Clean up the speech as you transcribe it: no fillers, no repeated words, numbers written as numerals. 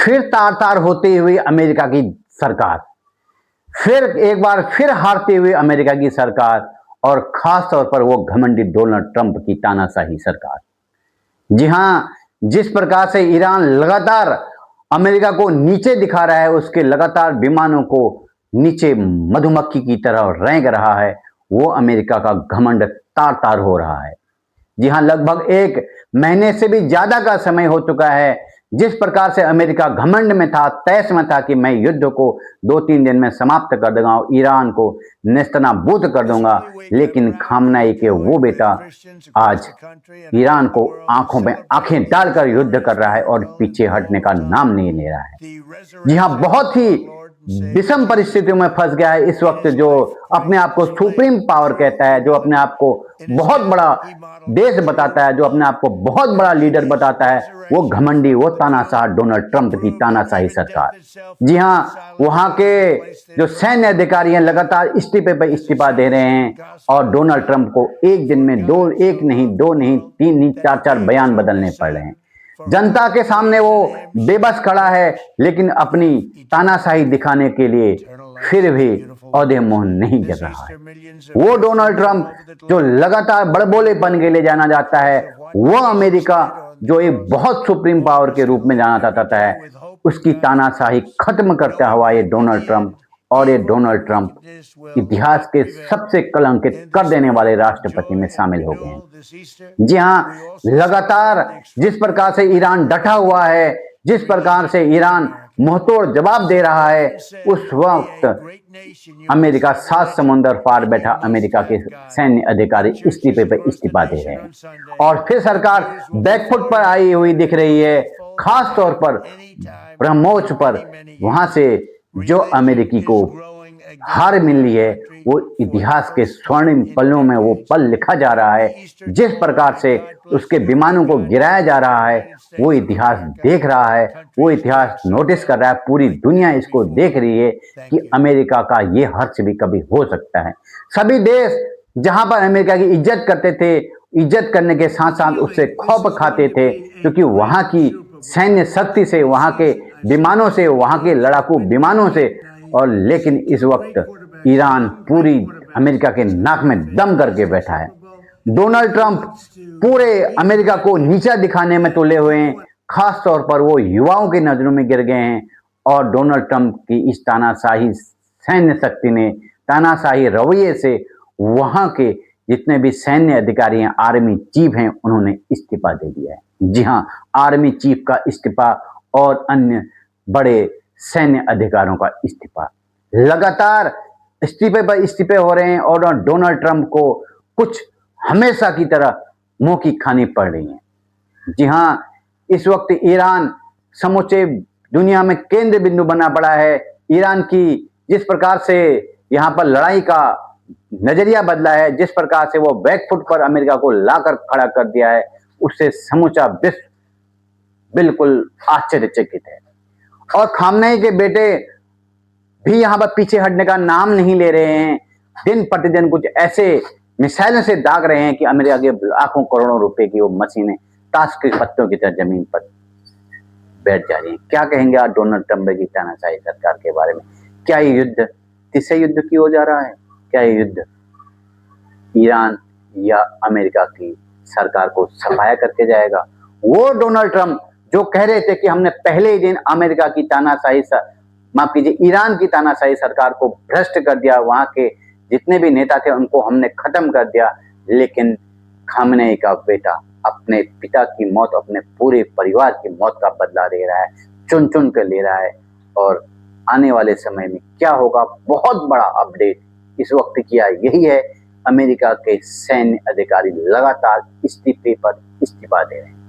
फिर तार-तार होते हुए अमेरिका की सरकार, फिर एक बार फिर हारते हुए अमेरिका की सरकार और खास तौर पर वो घमंडी डोनाल्ड ट्रंप की तानाशाही सरकार। जी हाँ, जिस प्रकार से ईरान लगातार अमेरिका को नीचे दिखा रहा है, उसके लगातार विमानों को नीचे मधुमक्खी की तरह रेंग रहा है, वो अमेरिका का घमंड तार-तार हो रहा है। जी हाँ, लगभग 1 महीने से भी ज़्यादा का समय हो चुका है, जिस प्रकार से अमेरिका घमंड में था, तैश में था कि मैं युद्ध को 2-3 दिन में समाप्त कर दूँगा, ईरान को नेस्तनाबूद कर दूँगा, लेकिन खामनेई के वो बेटा आज ईरान को आँखों में आँखें डालकर युद्ध कर रहा है और पीछे हटने का नाम नहीं ले रहा है। जी हाँ, बहुत ही विषम परिस्थितियों में फंस गया है इस वक्त जो अपने आप को सुप्रीम पावर कहता है, जो अपने आप को बहुत बड़ा देश बताता है, जो अपने आप को बहुत बड़ा लीडर बताता है, वो घमंडी, वो तानाशाह डोनाल्ड ट्रंप की तानाशाही सरकार। जी हाँ, वहाँ के जो सैन्य अधिकारी हैं लगातार इस्तीफे पे इस्तीफा दे रहे हैं और डोनाल्ड ट्रंप को एक दिन में 1 नहीं, 2 नहीं, 3 नहीं, 4-4 बयान बदलने पड़ रहे हैं। जनता के सामने वो बेबस खड़ा है, लेकिन अपनी तानाशाही दिखाने के लिए फिर भी औदे मुँह नहीं कर रहा है। वो डोनाल्ड ट्रंप जो लगातार बड़बोलेपन के लिए जाना जाता है, वो अमेरिका जो एक बहुत सुप्रीम पावर के रूप में जाना जाता है, उसकी तानाशाही खत्म करता हुआ ये डोनाल्ड ट्रंप और ये डोनाल्ड ट्रंप इतिहास के सबसे कलंकित कर देने वाले राष्ट्रपति में शामिल हो गए हैं। जी हाँ, लगातार जिस प्रकार से ईरान डटा हुआ है, जिस प्रकार से ईरान मुंहतोड़ जवाब दे रहा है, उस वक्त अमेरिका 7 समुंदर पार बैठा अमेरिका के सैन्य अधिकारी इस्तीफे पे इस्तीफा दे रहे हैं और फिर सरकार बैकफुट पर आई हुई दिख रही है। खास तौर पर ब्रह्मोस पर वहां से जो अमेरिकी को हार मिली है, वो इतिहास के स्वर्णिम पन्नों में वो पल लिखा जा रहा है। जिस प्रकार से उसके विमानों को गिराया जा रहा है, वो इतिहास देख रहा है, वो इतिहास नोटिस कर रहा है, पूरी दुनिया इसको देख रही है कि अमेरिका का ये हर्ष भी कभी हो सकता है। सभी देश जहां पर अमेरिका की इज्जत करते थे, इज्जत करने के साथ-साथ उससे खौफ खाते थे, क्योंकि वहां की सैन्य शक्ति से, वहां के विमानों से, वहां के लड़ाकू विमानों से, और लेकिन इस वक्त ईरान पूरी अमेरिका के नाक में दम करके बैठा है। डोनाल्ड ट्रंप पूरे अमेरिका को नीचा दिखाने में तुले हुए हैं, खास तौर पर वो युवाओं की नजरों में गिर गए हैं और डोनाल्ड ट्रंप की इस तानाशाही सैन्य शक्ति ने, तानाशाही रवैये से वहां के जितने भी सैन्य अधिकारी हैं, आर्मी चीफ हैं, उन्होंने इस्तीफा दे दिया है। जी हाँ, आर्मी चीफ का इस्तीफा और अन्य बड़े सैन्य अधिकारियों का इस्तीफा। लगातार इस्तीफे पर इस्तीफे हो रहे हैं और डोनाल्ड ट्रंप को कुछ हमेशा की तरह मुंह की खानी पड़ रही है। जी हाँ, इस वक्त ईरान समूचे दुनिया में केंद्र बिंदु बना पड़ा है। ईरान की जिस प्रकार से यहाँ पर लड़ाई का नजरिया बदला है, जिस प्रकार से वो बैकफुट पर अमेरिका को लाकर खड़ा कर दिया है, उससे समूचा विश्व बिल्कुल आश्चर्यचकित है। और खामनेई के बेटे भी यहाँ पर पीछे हटने का नाम नहीं ले रहे हैं। दिन प्रतिदिन कुछ ऐसे मिसाइलों से दाग रहे हैं कि अमेरिका के लाखों करोड़ों रुपए की वो मशीनें ताश के पत्तों की तरह जमीन पर बैठ जा रही हैं। क्या कहेंगे आप डोनाल्ड ट्रंप की तानाशाही सरकार के बारे में? क्या ये युद्ध तीसरे युद्ध की हो जा रहा है? क्या ये युद्ध ईरान या अमेरिका की सरकार को सफाया करके जाएगा? वो डोनाल्ड ट्रंप जो कह रहे थे कि हमने पहले ही दिन अमेरिका की तानाशाही, माफ कीजिए, ईरान की तानाशाही सरकार को भ्रष्ट कर दिया, वहां के जितने भी नेता थे उनको हमने खत्म कर दिया, लेकिन खामनेई का बेटा अपने पिता की मौत, अपने पूरे परिवार की मौत का बदला ले रहा है, चुन चुन कर ले रहा है। और आने वाले समय में क्या होगा, बहुत बड़ा अपडेट इस वक्त किया यही है, अमेरिका के सैन्य अधिकारी लगातार इस्तीफे पर इस्तीफा दे रहे हैं।